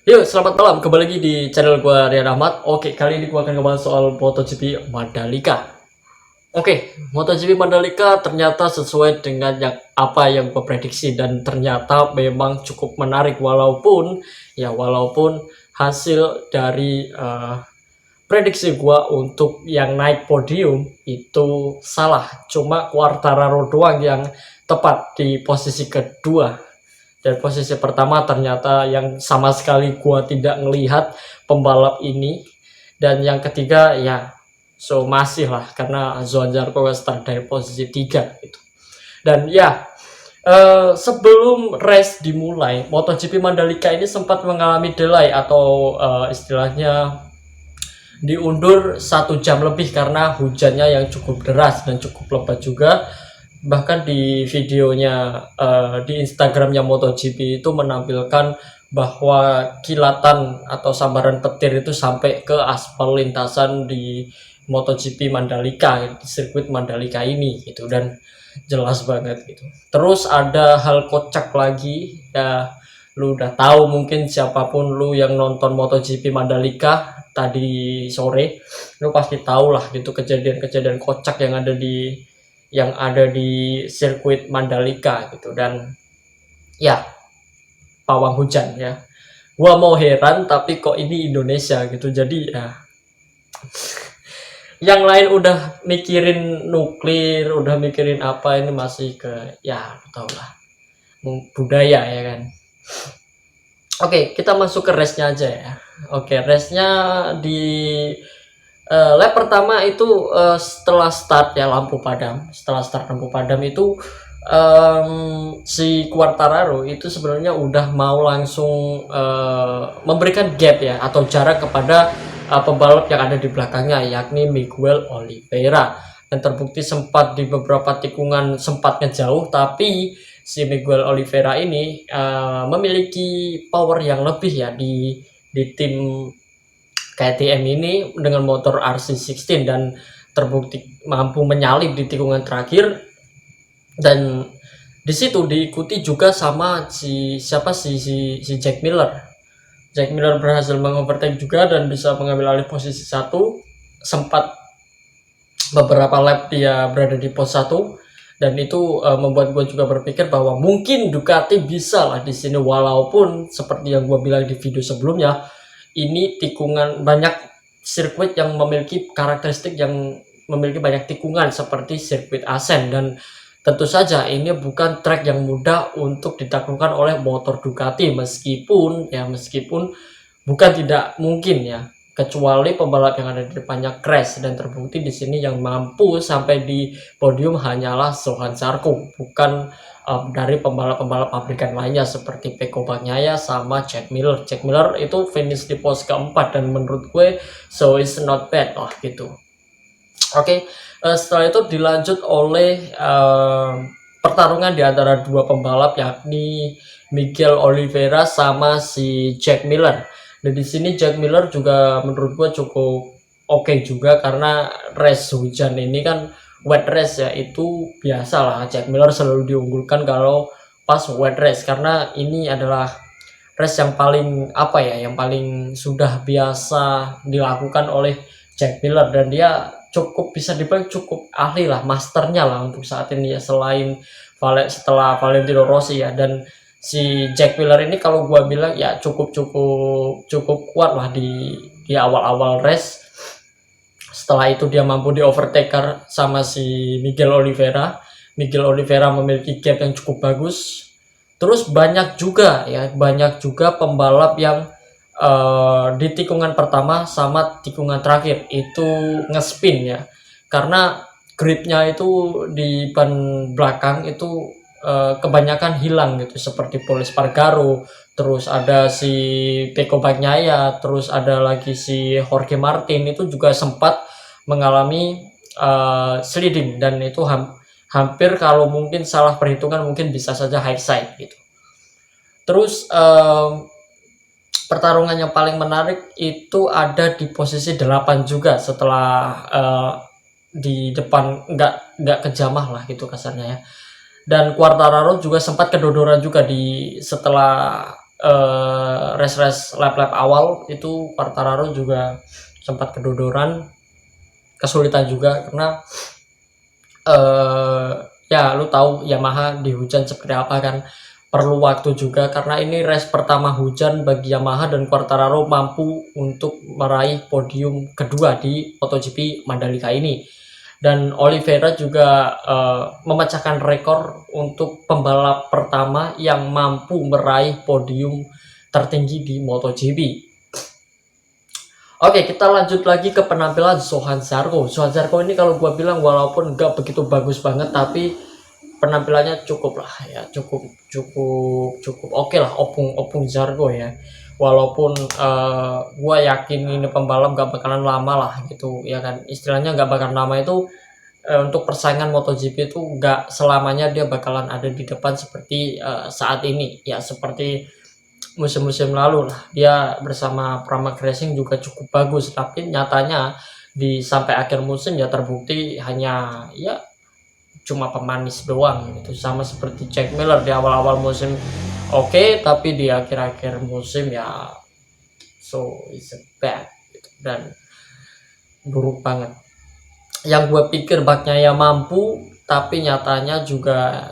Yuk, selamat malam. Kembali lagi di channel gua Rian Ahmad. Oke, kali ini gua akan ngebahas soal MotoGP Mandalika. Oke, MotoGP Mandalika ternyata sesuai dengan yang gua prediksi dan ternyata memang cukup menarik walaupun hasil dari prediksi gua untuk yang naik podium itu salah. Cuma Quartararo doang yang tepat di posisi kedua. Dan posisi pertama ternyata yang sama sekali gua tidak melihat pembalap ini. Dan yang ketiga ya so masih lah karena Johan Zarco start dari posisi 3 gitu. Dan ya sebelum race dimulai, MotoGP Mandalika ini sempat mengalami delay atau istilahnya diundur 1 jam lebih karena hujannya yang cukup deras dan cukup lebat juga. Bahkan di videonya di Instagramnya MotoGP itu menampilkan bahwa kilatan atau sambaran petir itu sampai ke aspal lintasan di MotoGP Mandalika, di sirkuit Mandalika ini gitu, dan jelas banget gitu. Terus ada hal kocak lagi ya, lu udah tahu mungkin siapapun lu yang nonton MotoGP Mandalika tadi sore, lu pasti tahu lah gitu kejadian-kejadian kocak yang ada di sirkuit Mandalika gitu. Dan ya pawang hujan ya, gua mau heran tapi kok ini Indonesia gitu. Jadi ya yang lain udah mikirin nuklir, udah mikirin apa, ini masih ke ya tau lah budaya ya kan. Oke, kita masuk ke race-nya aja ya. Oke, race-nya di lap pertama itu setelah start ya lampu padam. Setelah start lampu padam itu si Quartararo itu sebenarnya udah mau langsung memberikan gap ya atau jarak kepada pembalap yang ada di belakangnya, yakni Miguel Oliveira. Dan terbukti sempat di beberapa tikungan sempat ngejauh, tapi si Miguel Oliveira ini memiliki power yang lebih ya di tim KTM ini dengan motor RC16, dan terbukti mampu menyalip di tikungan terakhir. Dan di situ diikuti juga sama si Jack Miller. Jack Miller berhasil mengovertake juga dan bisa mengambil alih posisi 1. Sempat beberapa lap dia berada di pos 1, dan itu membuat gue juga berpikir bahwa mungkin Ducati bisa lah di sini, walaupun seperti yang gue bilang di video sebelumnya, ini tikungan banyak sirkuit yang memiliki karakteristik yang memiliki banyak tikungan seperti sirkuit Asen, dan tentu saja ini bukan track yang mudah untuk ditaklukkan oleh motor Ducati, meskipun bukan tidak mungkin ya, kecuali pembalap yang ada di depannya crash. Dan terbukti di sini yang mampu sampai di podium hanyalah Johan Zarco, bukan dari pembalap-pembalap pabrikan lainnya seperti Pecco Bagnaia sama Jack Miller. Jack Miller itu finish di pos keempat, dan menurut gue so is not bad lah gitu. Oke, setelah itu dilanjut oleh pertarungan di antara dua pembalap, yakni Miguel Oliveira sama si Jack Miller. Dan di sini Jack Miller juga menurut gue cukup oke juga, karena race hujan ini kan wet race ya, itu biasa lah Jack Miller selalu diunggulkan kalau pas wet race, karena ini adalah race yang paling yang paling sudah biasa dilakukan oleh Jack Miller, dan dia cukup bisa dibilang cukup ahli lah, masternya lah untuk saat ini ya, setelah Valentino Rossi ya. Dan si Jack Miller ini kalau gua bilang ya cukup kuat lah di awal-awal race. Setelah itu dia mampu di overtaker sama si Miguel Oliveira. Miguel Oliveira memiliki gap yang cukup bagus. Terus banyak juga pembalap yang di tikungan pertama sama tikungan terakhir itu ngespin ya, karena gripnya itu di ban belakang itu kebanyakan hilang gitu, seperti Paul Espargaro, terus ada si Pecco Bagnaia, terus ada lagi si Jorge Martin itu juga sempat mengalami sliding, dan itu hampir kalau mungkin salah perhitungan mungkin bisa saja high side gitu. Terus pertarungan yang paling menarik itu ada di posisi 8 juga, setelah di depan nggak kejamah lah gitu kasarnya ya. Dan Quartararo juga sempat kedodoran juga setelah race lap-lap awal itu Quartararo juga sempat kedodoran, kesulitan juga karena ya lu tahu Yamaha di hujan seperti apa kan, perlu waktu juga karena ini race pertama hujan bagi Yamaha dan Quartararo mampu untuk meraih podium kedua di MotoGP Mandalika ini. Dan Oliveira juga memecahkan rekor untuk pembalap pertama yang mampu meraih podium tertinggi di MotoGP. Oke, kita lanjut lagi ke penampilan Johann Zarco. Johann Zarco ini kalau gua bilang walaupun nggak begitu bagus banget, tapi penampilannya cukup lah ya, cukup oke lah, opung Zarco ya. Walaupun gua yakin ini pembalap gak bakalan lama lah gitu ya kan, istilahnya gak bakalan lama itu untuk persaingan MotoGP itu gak selamanya dia bakalan ada di depan seperti saat ini ya, seperti musim-musim lalu lah dia bersama Pramac Racing juga cukup bagus, tapi nyatanya di sampai akhir musim ya terbukti hanya ya cuma pemanis doang gitu, sama seperti Jack Miller di awal-awal musim oke, tapi di akhir-akhir musim ya so it's a bad gitu, dan buruk banget. Yang gue pikir baknya ya mampu, tapi nyatanya juga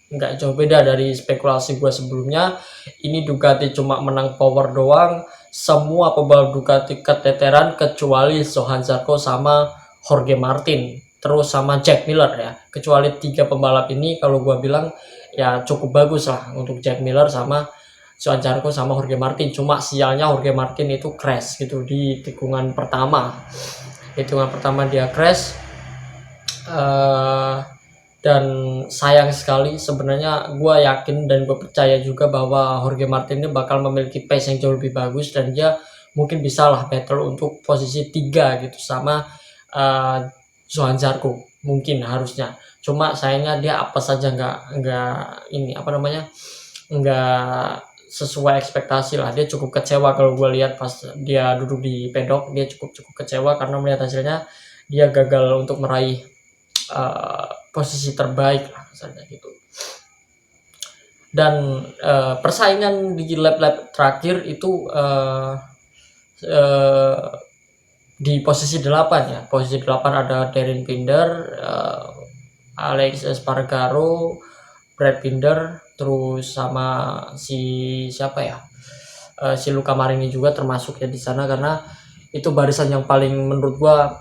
nggak jauh beda dari spekulasi gue sebelumnya. Ini Ducati cuma menang power doang, semua pembalap Ducati keteteran kecuali Johann Zarco sama Jorge Martin, terus sama Jack Miller ya. Kecuali 3 pembalap ini kalau gue bilang ya cukup bagus lah untuk Jack Miller sama Johann Zarco sama Jorge Martin. Cuma sialnya Jorge Martin itu crash gitu di tikungan pertama. Hitungan pertama dia crash, dan sayang sekali. Sebenarnya gue yakin dan gue percaya juga bahwa Jorge Martin ini bakal memiliki pace yang jauh lebih bagus dan dia mungkin bisa lah battle untuk posisi 3 gitu sama Johann Zarco mungkin harusnya. Cuma sayangnya dia apa saja nggak ini apa namanya, nggak sesuai ekspektasi lah. Dia cukup kecewa kalau gue lihat pas dia duduk di pedok, dia cukup kecewa karena melihat hasilnya dia gagal untuk meraih posisi terbaik lah misalnya gitu. Dan persaingan di lap-lap terakhir itu di posisi 8 ya. Posisi 8 ada Darren Binder, Alex Espargaro, Brad Binder, terus sama si siapa ya, si Luca Marini juga termasuk ya di sana, karena itu barisan yang paling menurut gua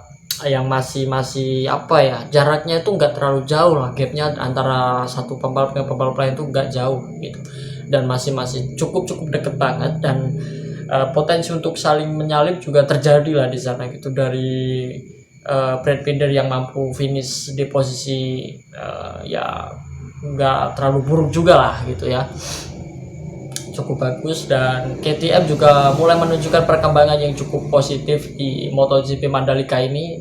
yang masih apa ya, jaraknya itu nggak terlalu jauh lah, gapnya antara satu pembalap dengan pembalap lain itu nggak jauh gitu, dan masih cukup deket banget, dan potensi untuk saling menyalip juga terjadi lah di sana gitu, dari Brad Binder yang mampu finish di posisi ya nggak terlalu buruk juga lah gitu ya, cukup bagus. Dan KTM juga mulai menunjukkan perkembangan yang cukup positif di MotoGP Mandalika ini,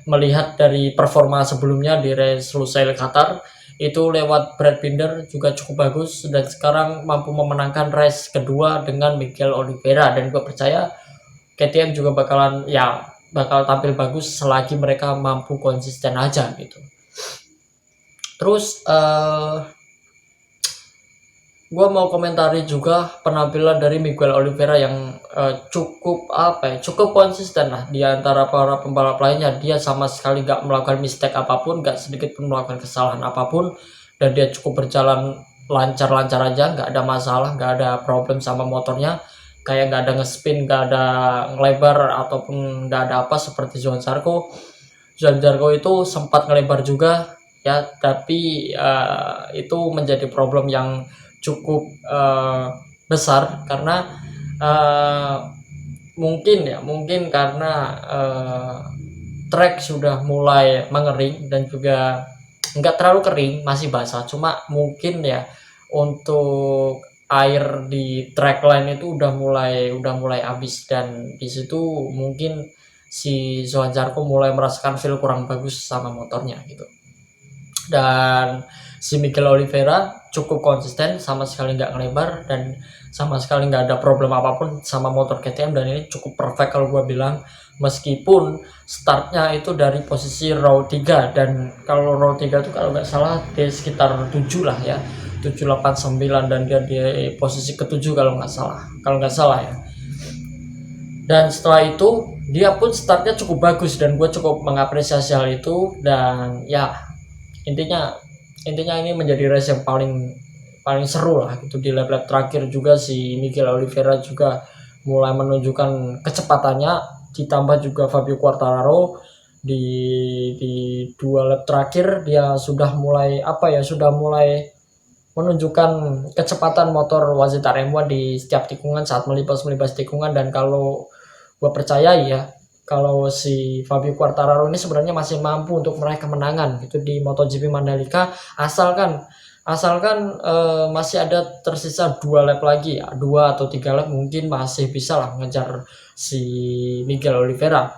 melihat dari performa sebelumnya di race Lusail Qatar itu lewat Brad Binder juga cukup bagus, dan sekarang mampu memenangkan race kedua dengan Miguel Oliveira, dan gue percaya KTM juga bakal tampil bagus selagi mereka mampu konsisten aja gitu. Terus gue mau komentari juga penampilan dari Miguel Oliveira yang cukup konsisten lah di antara para pembalap lainnya. Dia sama sekali gak melakukan mistake apapun, gak sedikit pun melakukan kesalahan apapun, dan dia cukup berjalan lancar-lancar aja, gak ada masalah, gak ada problem sama motornya, kayak gak ada ngespin, gak ada ngelebar ataupun gak ada apa seperti Johann Zarco. Johann Zarco itu sempat ngelebar juga ya, tapi itu menjadi problem yang cukup besar karena mungkin karena track sudah mulai mengering dan juga nggak terlalu kering, masih basah, cuma mungkin ya untuk air di track line itu udah mulai habis, dan di situ mungkin si Johann Zarco mulai merasakan feel kurang bagus sama motornya gitu. Dan si Miguel Oliveira cukup konsisten, sama sekali nggak ngelebar dan sama sekali nggak ada problem apapun sama motor KTM, dan ini cukup perfect kalau gue bilang, meskipun startnya itu dari posisi row 3, dan kalau row 3 itu kalau nggak salah di sekitar 7 lah ya, 7 789 dan dia di posisi ketujuh kalau nggak salah ya. Dan setelah itu dia pun startnya cukup bagus dan gue cukup mengapresiasi hal itu. Dan ya intinya ini menjadi race yang paling seru lah gitu. Di lap terakhir juga si Miguel Oliveira juga mulai menunjukkan kecepatannya, ditambah juga Fabio Quartararo di 2 lap terakhir dia sudah mulai menunjukkan kecepatan motor Wazita R1 di setiap tikungan saat melibas tikungan. Dan kalau gue percaya ya kalau si Fabio Quartararo ini sebenarnya masih mampu untuk meraih kemenangan gitu di MotoGP Mandalika, asalkan masih ada tersisa 2 lap lagi ya, 2 atau 3 lap mungkin masih bisa lah mengejar si Miguel Oliveira.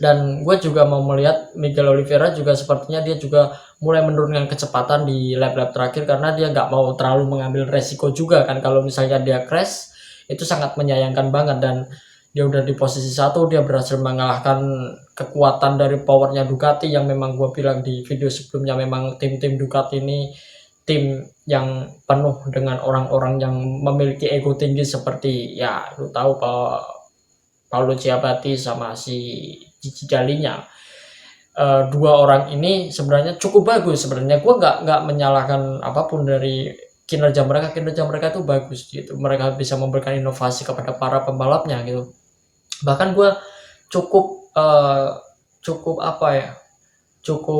Dan gue juga mau melihat Miguel Oliveira juga sepertinya dia juga mulai menurunkan kecepatan di lap-lap terakhir, karena dia nggak mau terlalu mengambil resiko juga kan. Kalau misalnya dia crash itu sangat menyayangkan banget. Dan dia udah di posisi 1, dia berhasil mengalahkan kekuatan dari powernya Ducati yang memang gue bilang di video sebelumnya, memang tim Ducati ini tim yang penuh dengan orang-orang yang memiliki ego tinggi, seperti ya lu tahu Paolo Ciabatti sama si Gigi Dalinya. Dua orang ini sebenarnya cukup bagus. Sebenarnya gue nggak menyalahkan apapun dari kinerja mereka itu bagus gitu. Mereka bisa memberikan inovasi kepada para pembalapnya gitu. Bahkan gue cukup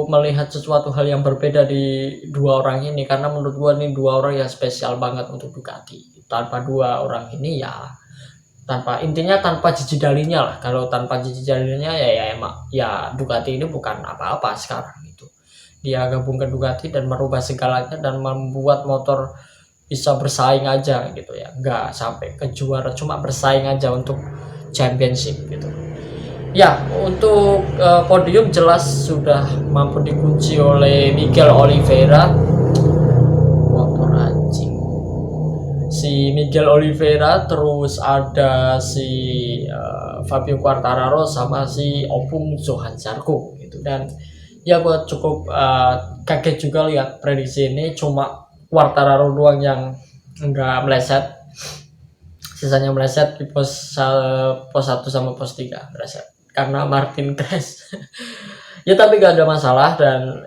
melihat sesuatu hal yang berbeda di 2 orang ini, karena menurut gue ini 2 orang yang spesial banget untuk Ducati. Tanpa 2 orang ini tanpa Gigi Dalinya lah. Kalau tanpa Gigi Dalinya ya Ducati ini bukan apa-apa sekarang gitu. Dia gabung ke Ducati dan merubah segalanya dan membuat motor bisa bersaing aja gitu ya, nggak sampai ke juara, cuma bersaing aja untuk championship gitu ya. Untuk podium jelas sudah mampu dikunci oleh Miguel Oliveira. Motor anjing si Miguel Oliveira, terus ada si Fabio Quartararo sama si Opung Johan Zarco gitu. Dan ya gue cukup kaget juga lihat prediksi ini, cuma Quartararo doang yang enggak meleset, sisanya meleset di pos 1 sama pos 3 meleset karena Martin crash. Ya tapi gak ada masalah. Dan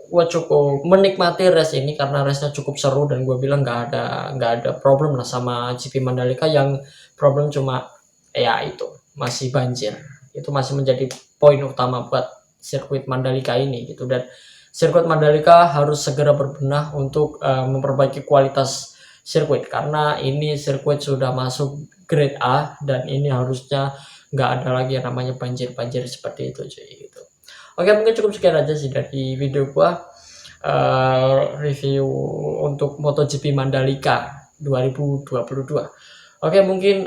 gue cukup menikmati race ini karena race-nya cukup seru. Dan gue bilang gak ada problem lah sama GP Mandalika. Yang problem cuma ya itu masih banjir, itu masih menjadi poin utama buat sirkuit Mandalika ini gitu. Dan sirkuit Mandalika harus segera berbenah untuk memperbaiki kualitas sirkuit, karena ini sirkuit sudah masuk grade A dan ini harusnya nggak ada lagi yang namanya banjir seperti itu cuy gitu. Oke, mungkin cukup sekian aja sih dari video gua review untuk MotoGP Mandalika 2022. Oke, mungkin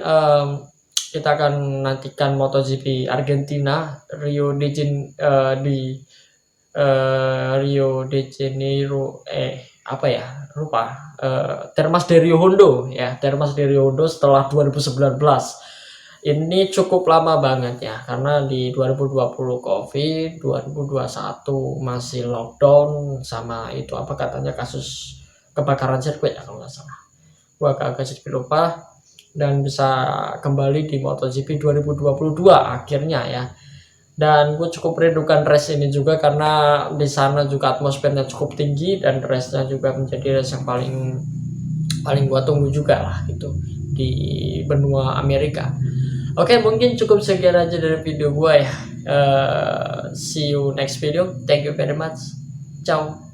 kita akan nantikan MotoGP Argentina Rio de Janeiro Termas de Rio Hondo ya, Termas de Rio Hondo setelah 2019. Ini cukup lama banget ya, karena di 2020 Covid, 2021 masih lockdown, sama itu apa katanya kasus kebakaran sirkuit ya kalau nggak salah. Gua agak sedikit lupa. Dan bisa kembali di MotoGP 2022 akhirnya ya. Dan gue cukup merindukan race ini juga, karena di sana juga atmosfernya cukup tinggi dan race-nya juga menjadi race yang paling gue tunggu juga lah gitu di benua Amerika. Oke, mungkin cukup sekian aja dari video gue ya. See you next video. Thank you very much. Ciao.